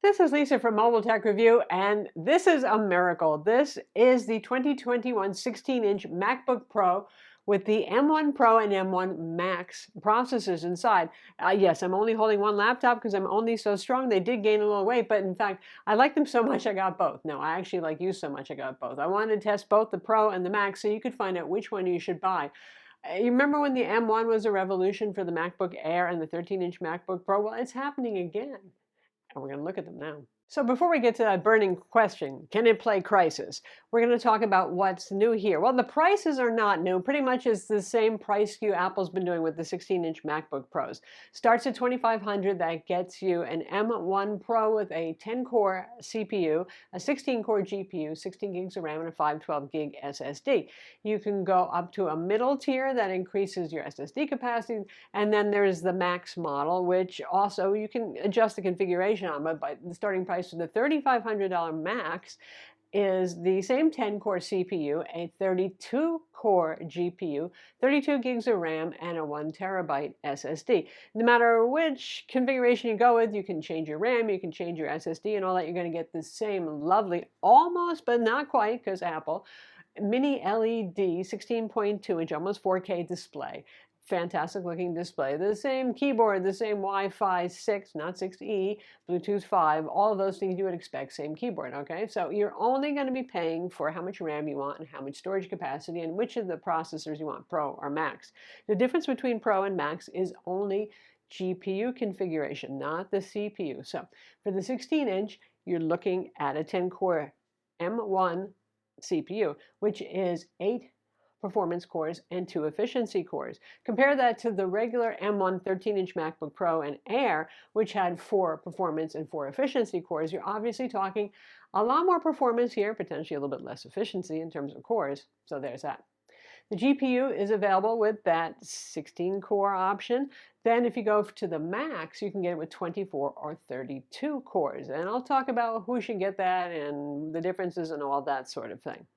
This is Lisa from MobileTechReview, and this is a miracle. This is the 2021 16-inch MacBook Pro with the M1 Pro and M1 Max processors inside. Yes, I'm only holding one laptop because I'm only so strong. They did gain a little weight, but in fact, I like them so much I got both. No, I actually like you so much I got both. I wanted to test both the Pro and the Max so you could find out which one you should buy. You remember when the M1 was a revolution for the MacBook Air and the 13-inch MacBook Pro? Well, it's happening again. And we're going to look at them now. So before we get to that burning question, can it play Crysis? We're going to talk about what's new here. Well, the prices are not new. Pretty much it's the same price SKU Apple's been doing with the 16-inch MacBook Pros. Starts at $2,500. That gets you an M1 Pro with a 10-core CPU, a 16-core GPU, 16 gigs of RAM, and a 512-gig SSD. You can go up to a middle tier that increases your SSD capacity, and then there's the Max model, which also you can adjust the configuration on, but by the starting price for the $3,500 Max is the same 10-core CPU, a 32-core GPU, 32 gigs of RAM, and a 1 terabyte SSD. No matter which configuration you go with, you can change your RAM, you can change your SSD, and all that. You're going to get the same lovely, almost but not quite, because Apple, mini LED 16.2-inch, almost 4K display. Fantastic looking display. The same keyboard, the same Wi-Fi 6, not 6E, Bluetooth 5, all of those things you would expect, same keyboard, okay? So you're only going to be paying for how much RAM you want and how much storage capacity and which of the processors you want, Pro or Max. The difference between Pro and Max is only GPU configuration, not the CPU. So for the 16-inch, you're looking at a 10-core M1 CPU, which is 8 performance cores and 2 efficiency cores. Compare that to the regular M1 13-inch MacBook Pro and Air, which had 4 performance and 4 efficiency cores. You're obviously talking a lot more performance here, potentially a little bit less efficiency in terms of cores. So there's that. The GPU is available with that 16-core option. Then if you go to the Max, you can get it with 24 or 32 cores. And I'll talk about who should get that and the differences and all that sort of thing.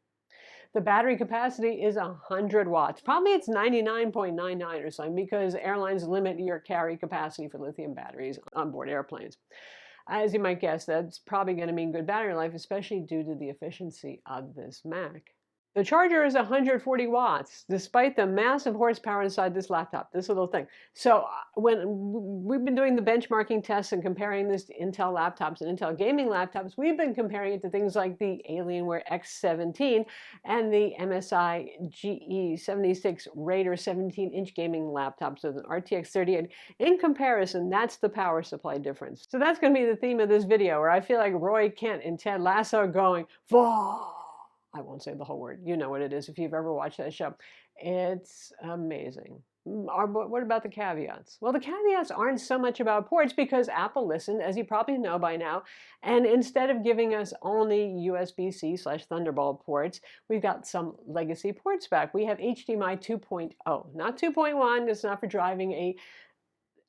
The battery capacity is 100 watts. Probably it's 99.99 or something because airlines limit your carry capacity for lithium batteries on board airplanes. As you might guess, that's probably going to mean good battery life, especially due to the efficiency of this Mac. The charger is 140 watts, despite the massive horsepower inside this laptop, this little thing. So when we've been doing the benchmarking tests and comparing this to Intel laptops and Intel gaming laptops, we've been comparing it to things like the Alienware X17 and the MSI GE76 Raider 17-inch gaming laptops with an RTX 30. In comparison, that's the power supply difference. So that's going to be the theme of this video, where I feel like Roy Kent and Ted Lasso going, "Whoa!" I won't say the whole word. You know what it is if you've ever watched that show. It's amazing. What about the caveats? Well, the caveats aren't so much about ports because Apple listened, as you probably know by now, and instead of giving us only USB-C/Thunderbolt ports, we've got some legacy ports back. We have HDMI 2.0, not 2.1. It's not for driving a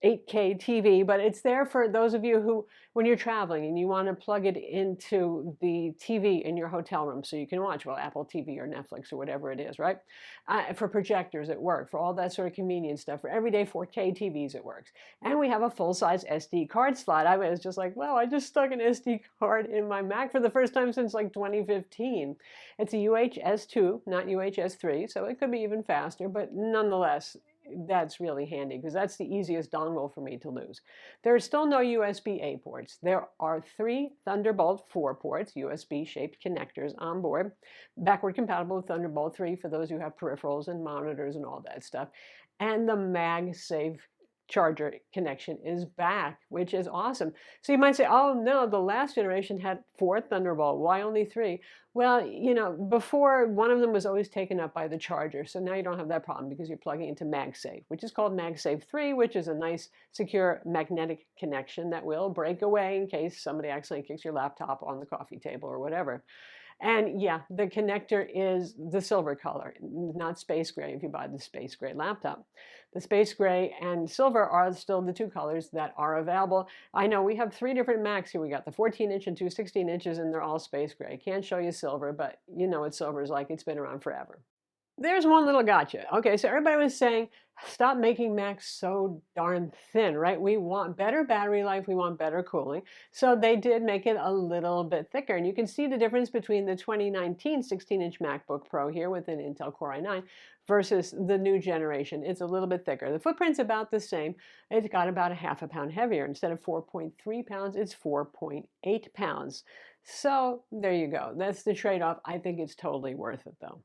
8K TV, but it's there for those of you who, when you're traveling and you want to plug it into the TV in your hotel room so you can watch, well, Apple TV or Netflix or whatever it is, right? For projectors at work, for all that sort of convenience stuff, for everyday 4K TVs it works. And we have a full-size SD card slot. I was just like, wow, I just stuck an SD card in my Mac for the first time since like 2015. It's a UHS 2, not UHS 3, so it could be even faster, but nonetheless, that's really handy because that's the easiest dongle for me to lose. There are still no USB-A ports. There are 3 Thunderbolt 4 ports, USB-shaped connectors on board, backward compatible with Thunderbolt 3 for those who have peripherals and monitors and all that stuff. And the MagSafe charger connection is back, which is awesome. So you might say, oh no, the last generation had 4 Thunderbolt. Why only 3? Well, you know, before one of them was always taken up by the charger. So now you don't have that problem because you're plugging into MagSafe, which is called MagSafe 3, which is a nice secure magnetic connection that will break away in case somebody accidentally kicks your laptop on the coffee table or whatever. And yeah, the connector is the silver color, not space gray if you buy the space gray laptop. The space gray and silver are still the 2 colors that are available. I know we have 3 different Macs here. We got the 14-inch and 2 16 inches, and they're all space gray. Can't show you silver, but you know what silver is like. It's been around forever. There's one little gotcha. Okay, so everybody was saying, stop making Macs so darn thin, right? We want better battery life, we want better cooling. So they did make it a little bit thicker. And you can see the difference between the 2019 16-inch MacBook Pro here with an Intel Core i9 versus the new generation. It's a little bit thicker. The footprint's about the same. It's got about a half a pound heavier. Instead of 4.3 pounds, it's 4.8 pounds. So there you go. That's the trade-off. I think it's totally worth it though.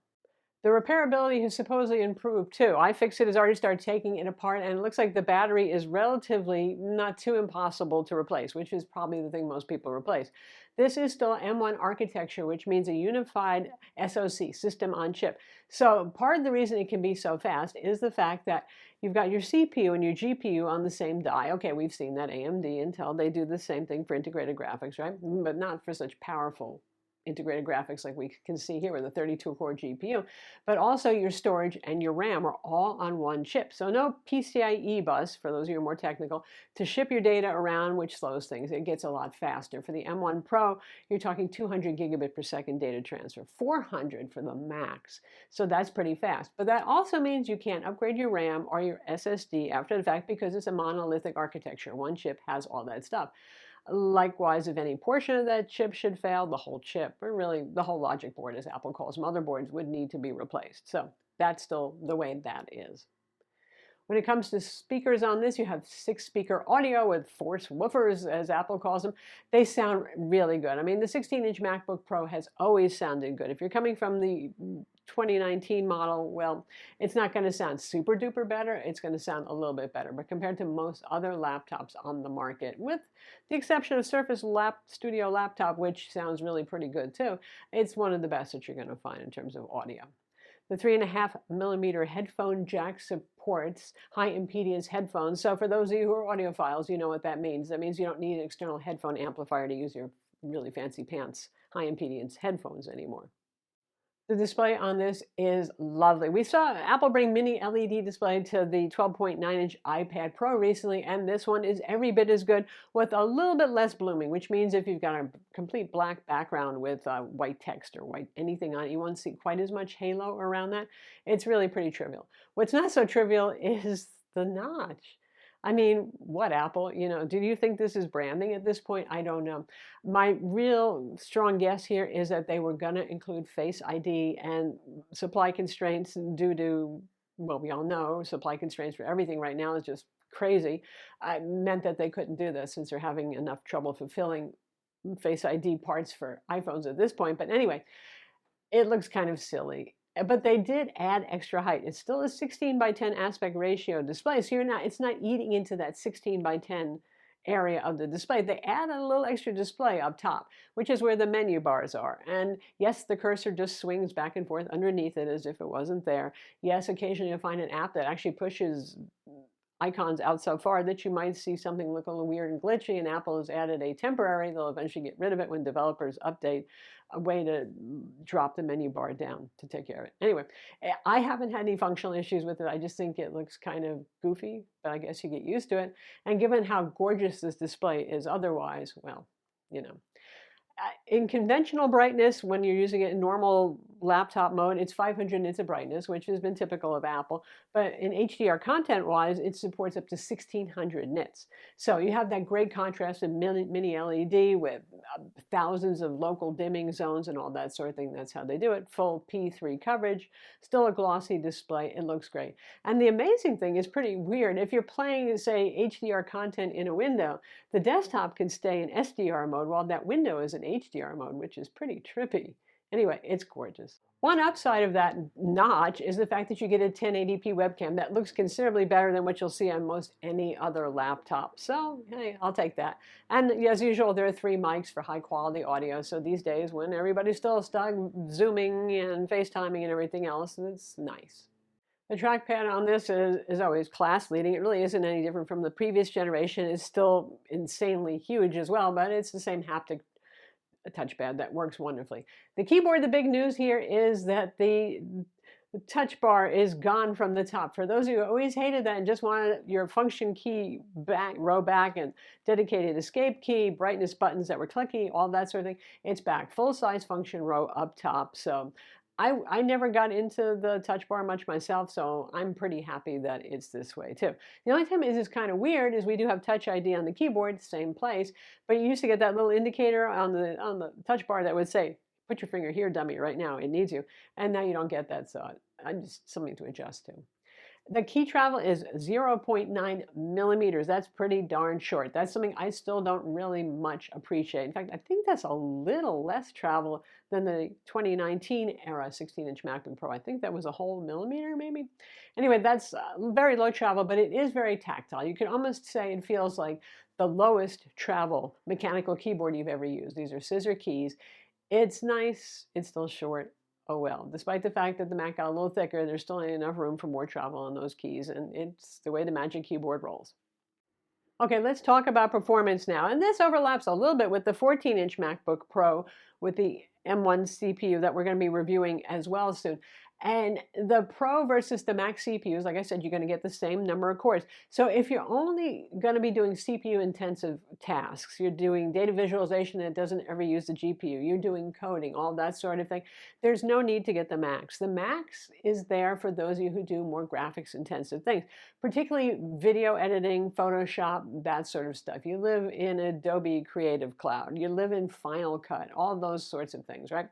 The repairability has supposedly improved too. iFixit has already started taking it apart, and it looks like the battery is relatively not too impossible to replace, which is probably the thing most people replace. This is still M1 architecture, which means a unified SoC, system on chip. So part of the reason it can be so fast is the fact that you've got your CPU and your GPU on the same die. Okay, we've seen that AMD, Intel, they do the same thing for integrated graphics, right? But not for such powerful integrated graphics like we can see here with a 32-core GPU, but also your storage and your RAM are all on one chip. So no PCIe bus, for those of you who are more technical, to ship your data around, which slows things. It gets a lot faster. For the M1 Pro, you're talking 200 gigabit per second data transfer, 400 for the max. So that's pretty fast. But that also means you can't upgrade your RAM or your SSD after the fact because it's a monolithic architecture. One chip has all that stuff. Likewise, if any portion of that chip should fail, the whole chip, or really the whole logic board, as Apple calls motherboards, would need to be replaced. So that's still the way that is. When it comes to speakers on this, you have 6-speaker audio with force woofers, as Apple calls them. They sound really good. I mean, the 16-inch MacBook Pro has always sounded good. If you're coming from the 2019 model, well, it's not going to sound super duper better. It's going to sound a little bit better. But compared to most other laptops on the market, with the exception of Surface Studio Laptop, which sounds really pretty good too, it's one of the best that you're going to find in terms of audio. The 3.5mm headphone jack supports high impedance headphones. So for those of you who are audiophiles, you know what that means. That means you don't need an external headphone amplifier to use your really fancy pants high impedance headphones anymore. The display on this is lovely. We saw Apple bring mini LED display to the 12.9-inch iPad Pro recently, and this one is every bit as good with a little bit less blooming, which means if you've got a complete black background with white text or white anything on it, you won't see quite as much halo around that. It's really pretty trivial. What's not so trivial is the notch. I mean, what, Apple? You know, do you think this is branding at this point? I don't know. My real strong guess here is that they were going to include Face ID, and supply constraints due to, well, we all know supply constraints for everything right now is just crazy. Meant that they couldn't do this since they're having enough trouble fulfilling Face ID parts for iPhones at this point. But anyway, it looks kind of silly. But they did add extra height. It's still a 16:10 aspect ratio display, so it's not eating into that 16:10 area of the display. They add a little extra display up top, which is where the menu bars are. And yes, the cursor just swings back and forth underneath it as if it wasn't there. Yes, occasionally you'll find an app that actually pushes icons out so far that you might see something look a little weird and glitchy, and Apple has added a temporary, they'll eventually get rid of it when developers update, a way to drop the menu bar down to take care of it. Anyway, I haven't had any functional issues with it. I just think it looks kind of goofy, but I guess you get used to it. And given how gorgeous this display is otherwise, well, you know. In conventional brightness, when you're using it in normal laptop mode, it's 500 nits of brightness, which has been typical of Apple. But in HDR content-wise, it supports up to 1600 nits. So you have that great contrast of mini LED with thousands of local dimming zones and all that sort of thing. That's how they do it. Full P3 coverage, still a glossy display. It looks great. And the amazing thing is pretty weird. If you're playing, say, HDR content in a window, the desktop can stay in SDR mode while that window is in HDR mode, which is pretty trippy. Anyway, it's gorgeous. One upside of that notch is the fact that you get a 1080p webcam that looks considerably better than what you'll see on most any other laptop. So, hey, I'll take that. And as usual, there are 3 mics for high quality audio. So these days, when everybody's still stuck Zooming and FaceTiming and everything else, it's nice. The trackpad on this is always class leading. It really isn't any different from the previous generation. It's still insanely huge as well, but it's the same haptic touchpad that works wonderfully. The keyboard, the big news here is that the touch bar is gone from the top. For those of you who always hated that and just wanted your function key row back and dedicated escape key, brightness buttons that were clicky, all that sort of thing, it's back. Full-size function row up top. So I never got into the touch bar much myself, so I'm pretty happy that it's this way too. The only time is kind of weird is we do have Touch ID on the keyboard, same place, but you used to get that little indicator on the touch bar that would say, "Put your finger here, dummy, right now. It needs you." And now you don't get that, so I just something to adjust to. The key travel is 0.9 millimeters. That's pretty darn short. That's something I still don't really much appreciate. In fact, I think that's a little less travel than the 2019 era 16-inch MacBook Pro. I think that was a whole millimeter, maybe. Anyway, that's very low travel, but it is very tactile. You can almost say it feels like the lowest travel mechanical keyboard you've ever used. These are scissor keys. It's nice. It's still short. Oh well, despite the fact that the Mac got a little thicker, there's still ain't enough room for more travel on those keys, and it's the way the Magic Keyboard rolls. Okay, let's talk about performance now. And this overlaps a little bit with the 14-inch MacBook Pro with the M1 CPU that we're going to be reviewing as well soon. And the Pro versus the Mac CPUs, like I said, you're going to get the same number of cores. So if you're only going to be doing CPU-intensive tasks, you're doing data visualization that doesn't ever use the GPU, you're doing coding, all that sort of thing, there's no need to get the Max. The Max is there for those of you who do more graphics-intensive things, particularly video editing, Photoshop, that sort of stuff. You live in Adobe Creative Cloud. You live in Final Cut, all those sorts of things, right?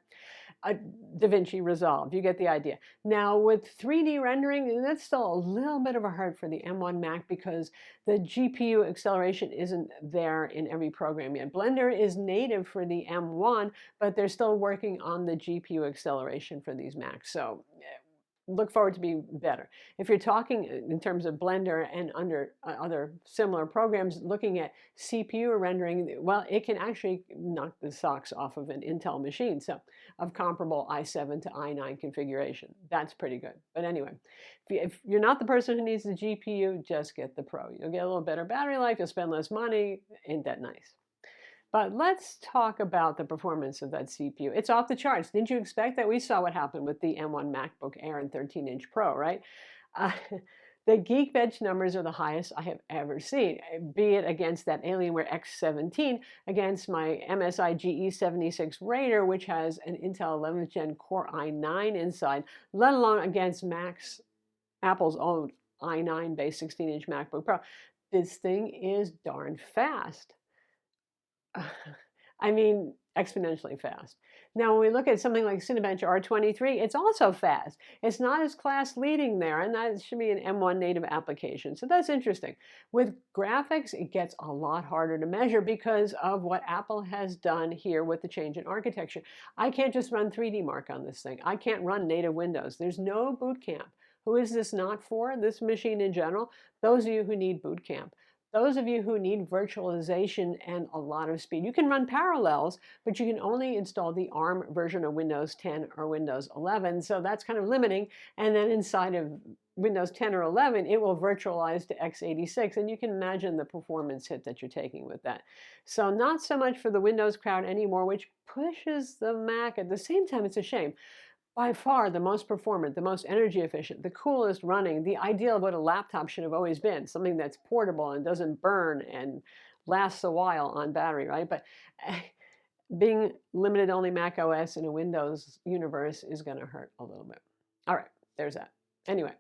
DaVinci Resolve, you get the idea. Now with 3D rendering, that's still a little bit of a hurt for the M1 Mac because the GPU acceleration isn't there in every program yet. Blender is native for the M1, but they're still working on the GPU acceleration for these Macs. So look forward to be better. If you're talking in terms of Blender and under other similar programs, looking at CPU rendering, well, it can actually knock the socks off of an Intel machine, so of comparable i7 to i9 configuration. That's pretty good. But anyway, if you're not the person who needs the GPU, just get the Pro. You'll get a little better battery life, you'll spend less money. Ain't that nice? But let's talk about the performance of that CPU. It's off the charts. Didn't you expect that? We saw what happened with the M1 MacBook Air and 13-inch Pro, right? Uh, the Geekbench numbers are the highest I have ever seen, be it against that Alienware X17, against my MSI GE76 Raider, which has an Intel 11th Gen Core i9 inside, let alone against Apple's own i9-based 16-inch MacBook Pro. This thing is darn fast. I mean, exponentially fast. Now, when we look at something like Cinebench R23, it's also fast. It's not as class leading there, and that should be an M1 native application. So that's interesting. With graphics, it gets a lot harder to measure because of what Apple has done here with the change in architecture. I can't just run 3D Mark on this thing. I can't run native Windows. There's no boot camp. Who is this not for? This machine in general? Those of you who need boot camp. Those of you who need virtualization and a lot of speed. You can run Parallels, but you can only install the ARM version of Windows 10 or Windows 11, so that's kind of limiting. And then inside of Windows 10 or 11, it will virtualize to x86, and you can imagine the performance hit that you're taking with that. So not so much for the Windows crowd anymore, which pushes the Mac. At the same time, it's a shame. By far the most performant, the most energy efficient, the coolest running, the ideal of what a laptop should have always been, something that's portable and doesn't burn and lasts a while on battery, right? But being limited only Mac OS in a Windows universe is going to hurt a little bit. All right, there's that. Anyway,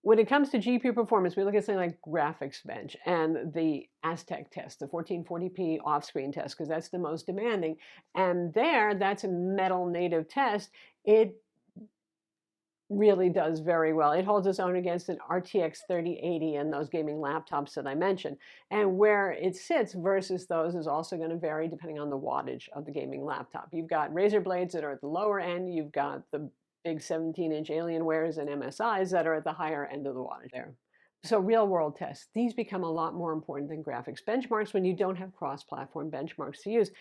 when it comes to GPU performance, we look at something like Graphics Bench and the Aztec test, the 1440p off-screen test, because that's the most demanding. And there, that's a metal native test. It really does very well. It holds its own against an RTX 3080 and those gaming laptops that I mentioned. And where it sits versus those is also going to vary depending on the wattage of the gaming laptop. You've got Razer Blades that are at the lower end. You've got the big 17-inch Alienwares and MSIs that are at the higher end of the wattage there. So real-world tests, these become a lot more important than graphics benchmarks when you don't have cross-platform benchmarks to use.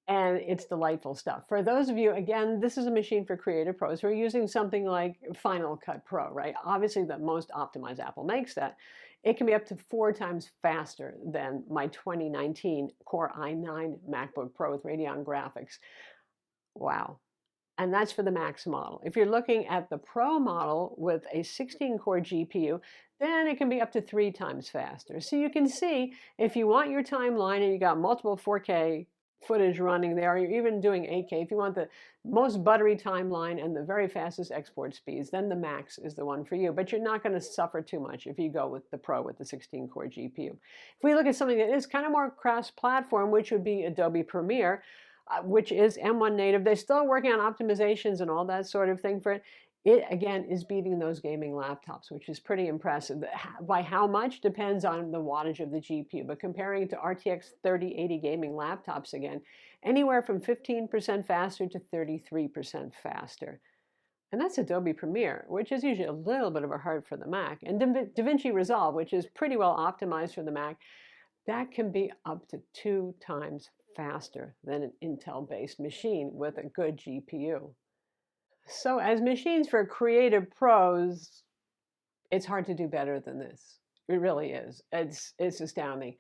And it's delightful stuff. For those of you, again, this is a machine for creative pros who are using something like Final Cut Pro, right? Obviously, the most optimized Apple makes that. It can be up to 4 times faster than my 2019 Core i9 MacBook Pro with Radeon graphics. Wow. And that's for the Max model. If you're looking at the Pro model with a 16-core GPU, then it can be up to 3 times faster. So you can see if you want your timeline and you got multiple 4K footage running there, you're even doing 8K, if you want the most buttery timeline and the very fastest export speeds, then the Max is the one for you. But you're not going to suffer too much if you go with the Pro with the 16-core GPU. If we look at something that is kind of more cross-platform, which would be Adobe Premiere, which is M1 native, they're still working on optimizations and all that sort of thing for it. It, again, is beating those gaming laptops, which is pretty impressive. By how much depends on the wattage of the GPU, but comparing it to RTX 3080 gaming laptops, again, anywhere from 15% faster to 33% faster. And that's Adobe Premiere, which is usually a little bit of a hurt for the Mac. And DaVinci Resolve, which is pretty well optimized for the Mac, that can be up to 2 times faster than an Intel-based machine with a good GPU. So as machines for creative pros, it's hard to do better than this. It really is. It's astounding.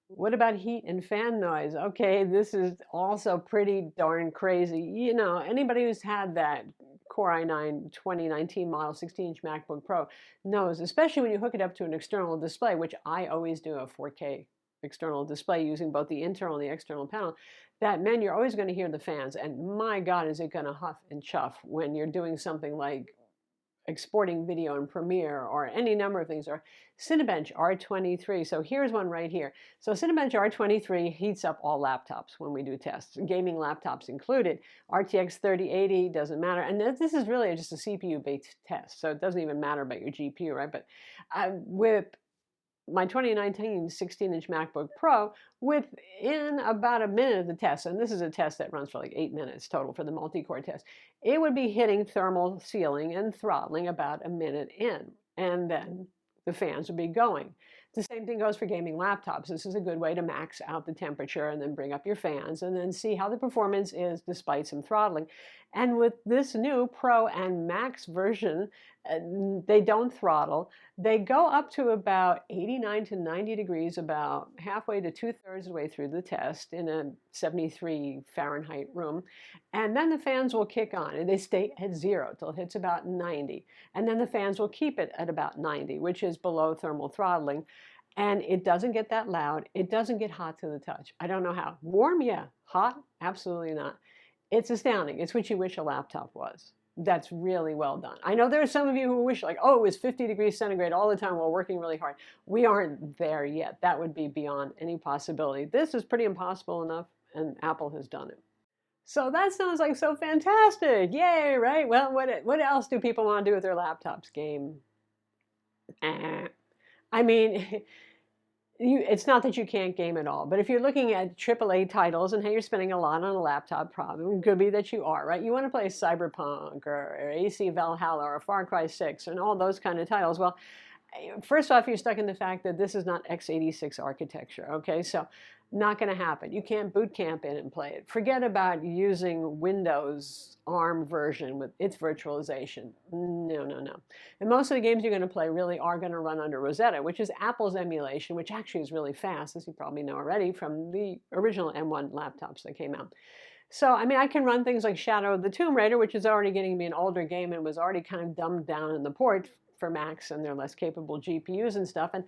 What about heat and fan noise? Okay, this is also pretty darn crazy. You know, anybody who's had that Core i9 2019 model 16-inch MacBook Pro knows, especially when you hook it up to an external display, which I always do, a 4K external display using both the internal and the external panel, that, man, you're always going to hear the fans. And my God, is it going to huff and chuff when you're doing something like exporting video in Premiere or any number of things, or Cinebench R23. So here's one right here. So Cinebench R23 heats up all laptops when we do tests, gaming laptops included. RTX 3080, doesn't matter. And this is really just a CPU-based test, so it doesn't even matter about your GPU, right? But with my 2019 16-inch MacBook Pro, within about a minute of the test, and this is a test that runs for like 8 minutes total for the multi-core test, it would be hitting thermal sealing and throttling about a minute in, and then the fans would be going. The same thing goes for gaming laptops. This is a good way to max out the temperature and then bring up your fans and then see how the performance is despite some throttling. And with this new Pro and Max version, they don't throttle. They go up to about 89 to 90 degrees, about halfway to 2/3 of the way through the test in a 73 Fahrenheit room. And then the fans will kick on, and they stay at 0 till it hits about 90. And then the fans will keep it at about 90, which is below thermal throttling. And it doesn't get that loud. It doesn't get hot to the touch. I don't know how. Warm, yeah. Hot, absolutely not. It's astounding. It's what you wish a laptop was. That's really well done. I know there are some of you who wish, like, oh, it was 50 degrees centigrade all the time while working really hard. We aren't there yet. That would be beyond any possibility. This is pretty impossible enough, and Apple has done it. So that sounds like so fantastic. Yay, right? Well, what else do people want to do with their laptops? Game? I mean, it's not that you can't game at all, but if you're looking at AAA titles and hey, you're spending a lot on a laptop, probably it could be that you are, right? You want to play Cyberpunk or AC Valhalla or Far Cry 6 and all those kind of titles. Well, first off, you're stuck in the fact that this is not x86 architecture, okay? So not going to happen. You can't boot camp in and play it. Forget about using Windows ARM version with its virtualization. No, no, no. And most of the games you're going to play really are going to run under Rosetta, which is Apple's emulation, which actually is really fast, as you probably know already from the original M1 laptops that came out. So, I mean, I can run things like Shadow of the Tomb Raider, which is already getting to be an older game and was already kind of dumbed down in the port for Macs and their less capable GPUs and stuff, and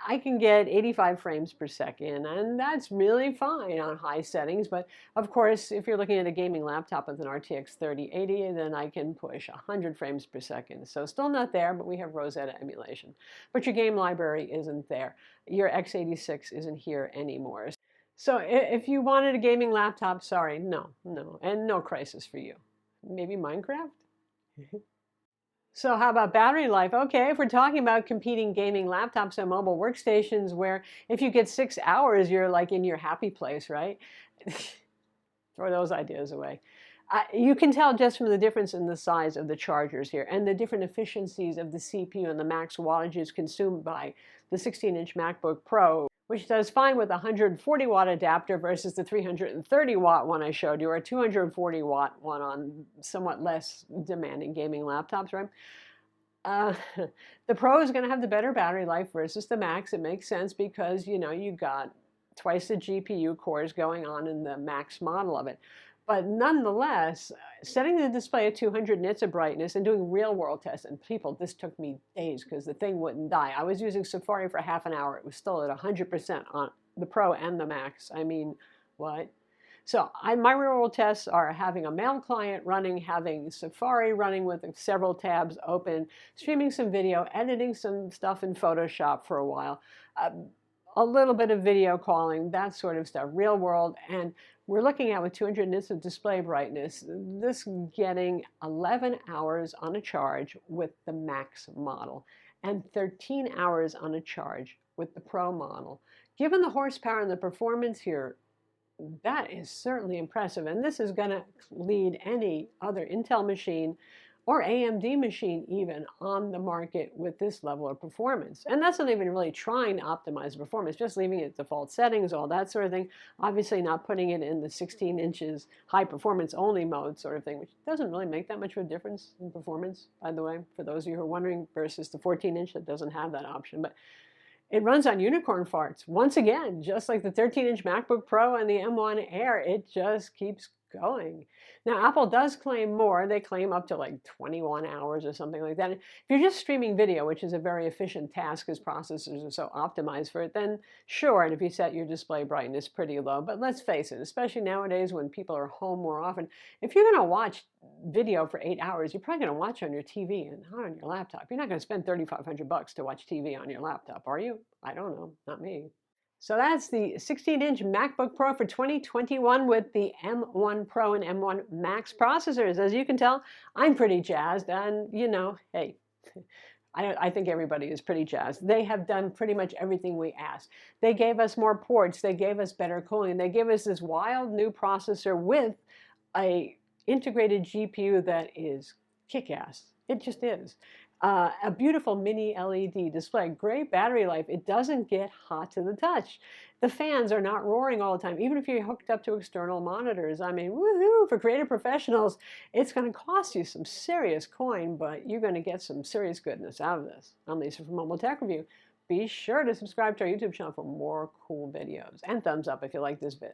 I can get 85 frames per second, and that's really fine on high settings. But of course, if you're looking at a gaming laptop with an RTX 3080, then I can push 100 frames per second. So still not there, but we have Rosetta emulation. But your game library isn't there. Your x86 isn't here anymore. So if you wanted a gaming laptop, sorry, no, and no crisis for you. Maybe Minecraft? So how about battery life? Okay, if we're talking about competing gaming laptops and mobile workstations where if you get 6 hours, you're like in your happy place, right? Throw those ideas away. You can tell just from the difference in the size of the chargers here and the different efficiencies of the CPU and the max wattages consumed by the 16-inch MacBook Pro, which does fine with a 140-watt adapter versus the 330-watt one I showed you, or a 240-watt one on somewhat less demanding gaming laptops, right? The Pro is going to have the better battery life versus the Max. It makes sense because, you know, you got twice the GPU cores going on in the Max model of it. But nonetheless, setting the display at 200 nits of brightness and doing real-world tests, and people, this took me days because the thing wouldn't die. I was using Safari for half an hour. It was still at 100% on the Pro and the Max. I mean, what? So my real world tests are having a mail client running, having Safari running with several tabs open, streaming some video, editing some stuff in Photoshop for a while, a little bit of video calling, that sort of stuff, real world. And we're looking at, with 200 nits of display brightness, this getting 11 hours on a charge with the Max model and 13 hours on a charge with the Pro model. Given the horsepower and the performance here, that is certainly impressive. And this is going to lead any other Intel machine or AMD machine even on the market with this level of performance. And that's not even really trying to optimize performance, just leaving it default settings, all that sort of thing. Obviously not putting it in the 16 inches high performance only mode sort of thing, which doesn't really make that much of a difference in performance, by the way, for those of you who are wondering, versus the 14 inch that doesn't have that option. But it runs on unicorn farts. Once again, just like the 13-inch MacBook Pro and the M1 Air, it just keeps going. Now, Apple does claim more. They claim up to like 21 hours or something like that. If you're just streaming video, which is a very efficient task because processors are so optimized for it, then sure, and if you set your display brightness pretty low. But let's face it, especially nowadays when people are home more often, if you're going to watch video for 8 hours, you're probably going to watch on your TV and not on your laptop. You're not going to spend $3,500 to watch TV on your laptop, are you? I don't know, not me. So that's the 16-inch MacBook Pro for 2021 with the M1 Pro and M1 Max processors. As you can tell, I'm pretty jazzed, and you know, hey, I think everybody is pretty jazzed. They have done pretty much everything we asked. They gave us more ports, they gave us better cooling, they gave us this wild new processor with a integrated GPU that is kick-ass. It just is. A beautiful mini LED display, great battery life. It doesn't get hot to the touch. The fans are not roaring all the time, even if you're hooked up to external monitors. I mean, woohoo, for creative professionals, it's going to cost you some serious coin, but you're going to get some serious goodness out of this. I'm Lisa from Mobile Tech Review. Be sure to subscribe to our YouTube channel for more cool videos, and thumbs up if you like this vid.